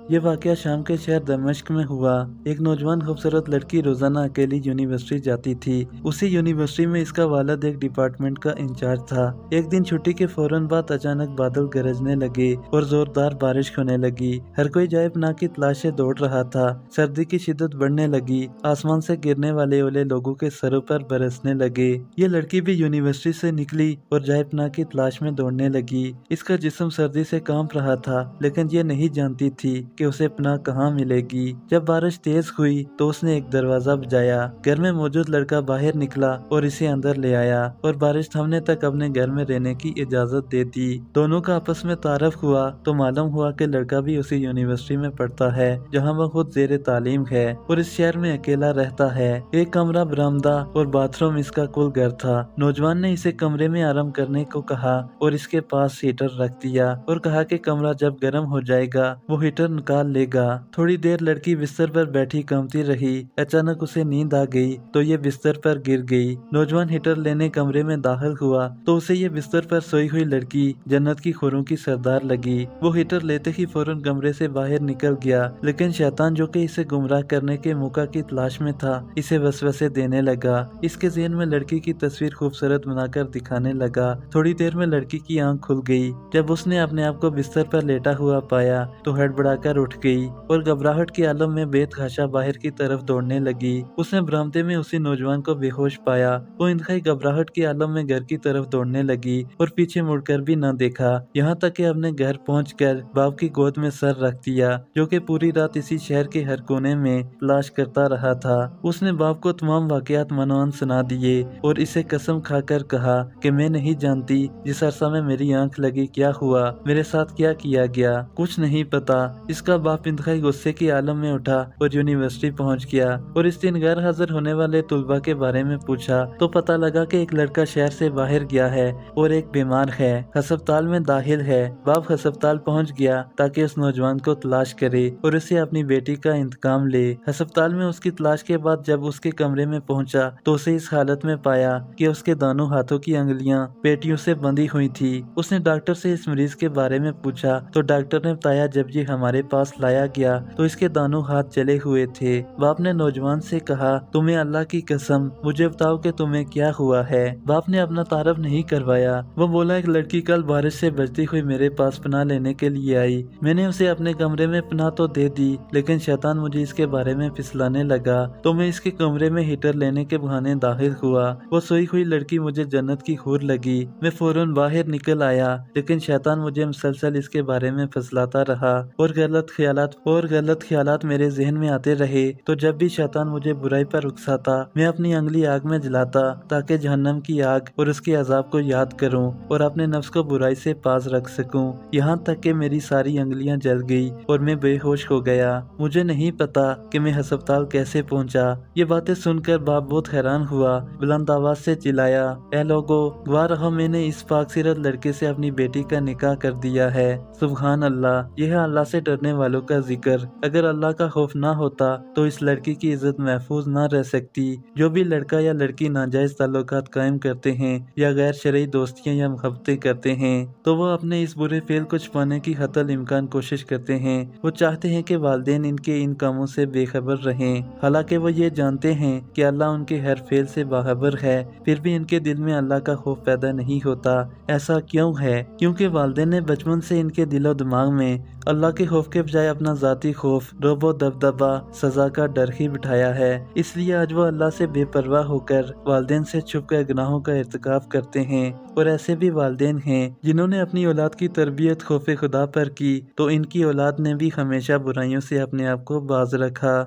یہ واقعہ شام کے شہر دمشق میں ہوا۔ ایک نوجوان خوبصورت لڑکی روزانہ اکیلی یونیورسٹی جاتی تھی۔ اسی یونیورسٹی میں اس کا والد ایک ڈپارٹمنٹ کا انچارج تھا۔ ایک دن چھٹی کے فوراً بعد اچانک بادل گرجنے لگے اور زوردار بارش ہونے لگی۔ ہر کوئی جائے پناہ کی تلاش سے دوڑ رہا تھا۔ سردی کی شدت بڑھنے لگی۔ آسمان سے گرنے والے اولے لوگوں کے سروں پر برسنے لگے۔ یہ لڑکی بھی یونیورسٹی سے نکلی اور جائے پناہ کی تلاش میں دوڑنے لگی۔ اس کا جسم سردی سے کانپ رہا تھا، لیکن یہ نہیں جانتی تھی کہ اسے پناہ کہاں ملے گی۔ جب بارش تیز ہوئی تو اس نے ایک دروازہ بجایا۔ گھر میں موجود لڑکا باہر نکلا اور اسے اندر لے آیا اور بارش تھمنے تک اپنے گھر میں رہنے کی اجازت دے دی۔ دونوں کا آپس میں تعارف ہوا تو معلوم ہوا کہ لڑکا بھی اسی یونیورسٹی میں پڑھتا ہے جہاں وہ خود زیر تعلیم ہے اور اس شہر میں اکیلا رہتا ہے۔ ایک کمرہ، برآمدہ اور باتھ روم اس کا کل گھر تھا۔ نوجوان نے اسے کمرے میں آرام کرنے کو کہا اور اس کے پاس ہیٹر رکھ دیا اور کہا کہ کمرہ جب گرم ہو جائے گا وہ ہیٹر نکال لے گا۔ تھوڑی دیر لڑکی بستر پر بیٹھی کانپتی رہی۔ اچانک اسے نیند آ گئی تو یہ بستر پر گر گئی۔ نوجوان ہیٹر لینے کمرے میں داخل ہوا تو اسے یہ بستر پر سوئی ہوئی لڑکی جنت کی حوروں کی سردار لگی۔ وہ ہیٹر لیتے ہی فوراً کمرے سے باہر نکل گیا، لیکن شیطان جو کہ اسے گمراہ کرنے کے موقع کی تلاش میں تھا اسے وسوسے دینے لگا۔ اس کے ذہن میں لڑکی کی تصویر خوبصورت بنا کر دکھانے لگا۔ تھوڑی دیر میں لڑکی کی آنکھ کھل گئی۔ جب اس نے اپنے آپ کو بستر پر لیٹا ہوا پایا تو ہڑبڑا کر اٹھ گئی اور گھبراہٹ کے عالم میں بے تحاشا باہر کی طرف دوڑنے لگی۔ اس نے برآمدے میں اسی نوجوان کو بے ہوش پایا۔ وہ انتہائی گھبراہٹ کے عالم میں گھر کی طرف دوڑنے لگی اور پیچھے مڑ کر بھی نہ دیکھا، یہاں تک کہ اپنے گھر پہنچ کر باپ کی گود میں سر رکھ دیا جو کہ پوری رات اسی شہر کے ہر کونے میں تلاش کرتا رہا تھا۔ اس نے باپ کو تمام واقعات منوان سنا دیے اور اسے قسم کھا کر کہا کہ میں نہیں جانتی جس عرصہ میں میری آنکھ لگی کیا ہوا، میرے ساتھ کیا کیا گیا، کچھ نہیں پتا۔ اس کا باپ انتہائی غصے کے عالم میں اٹھا اور یونیورسٹی پہنچ گیا اور اس دن غیر حاضر ہونے والے طلباء کے بارے میں پوچھا تو پتہ لگا کہ ایک لڑکا شہر سے باہر گیا ہے اور ایک بیمار ہے، ہسپتال میں داخل ہے۔ باپ ہسپتال پہنچ گیا تاکہ اس نوجوان کو تلاش کرے اور اسے اپنی بیٹی کا انتقام لے۔ ہسپتال میں اس کی تلاش کے بعد جب اس کے کمرے میں پہنچا تو اسے اس حالت میں پایا کہ اس کے دونوں ہاتھوں کی انگلیاں پیٹیوں سے بندھی ہوئی تھی۔ اس نے ڈاکٹر سے اس مریض کے بارے میں پوچھا تو ڈاکٹر نے بتایا جب یہ ہمارے پاس لایا گیا تو اس کے دونوں ہاتھ جلے ہوئے تھے۔ باپ نے نوجوان سے کہا تمہیں اللہ کی قسم مجھے بتاؤ کہ تمہیں کیا ہوا ہے۔ باپ نے اپنا تعارف نہیں کروایا۔ وہ بولا ایک لڑکی کل بارش سے بچتی ہوئی میرے پاس پناہ لینے کے لیے آئی، میں نے اسے اپنے کمرے میں پناہ تو دے دی لیکن شیطان مجھے اس کے بارے میں پھسلانے لگا تو میں اس کے کمرے میں ہیٹر لینے کے بہانے داخل ہوا۔ وہ سوئی ہوئی لڑکی مجھے جنت کی حور لگی، میں فوراً باہر نکل آیا لیکن شیطان مجھے مسلسل اس کے بارے میں پھسلاتا رہا اور غلط خیالات میرے ذہن میں آتے رہے تو جب بھی شیطان مجھے برائی پر اکساتا میں اپنی انگلی آگ میں جلاتا تاکہ جہنم کی آگ اور اس کے عذاب کو یاد کروں اور اپنے نفس کو برائی سے پاس رکھ سکوں، یہاں تک کہ میری ساری انگلیاں جل گئی اور میں بے ہوش ہو گیا۔ مجھے نہیں پتا کہ میں ہسپتال کیسے پہنچا۔ یہ باتیں سن کر باپ بہت حیران ہوا، بلند آواز سے چلایا اے لوگو، گواہ رہو میں نے اس پاک سیرت لڑکے سے اپنی بیٹی کا نکاح کر دیا ہے۔ سبحان اللہ، یہ ہے اللہ سے ڈرنے والوں کا ذکر۔ اگر اللہ کا خوف نہ ہوتا تو اس لڑکی کی عزت محفوظ نہ رہ سکتی۔ جو بھی لڑکا یا لڑکی ناجائز تعلقات قائم کرتے ہیں یا غیر شرعی دوستیاں یا محبتیں کرتے ہیں تو وہ اپنے اس برے فعل کو چھپانے کی حتی الامکان کوشش کرتے ہیں۔ وہ چاہتے ہیں کہ والدین ان کے ان کاموں سے بے خبر رہیں، حالانکہ وہ یہ جانتے ہیں کہ اللہ ان کے ہر فعل سے باخبر ہے، پھر بھی ان کے دل میں اللہ کا خوف پیدا نہیں ہوتا۔ ایسا کیوں ہے؟ کیونکہ والدین نے بچپن سے ان کے دل و دماغ میں اللہ کے خوف کے بجائے اپنا ذاتی خوف، رعب و دبدبہ، سزا کا ڈر ہی بٹھایا ہے۔ اس لیے آج وہ اللہ سے بے پرواہ ہو کر والدین سے چھپ کر گناہوں کا ارتکاب کرتے ہیں، اور ایسے بھی والدین ہیں جنہوں نے اپنی اولاد کی تربیت خوف خدا پر کی تو ان کی اولاد نے بھی ہمیشہ برائیوں سے اپنے آپ کو باز رکھا۔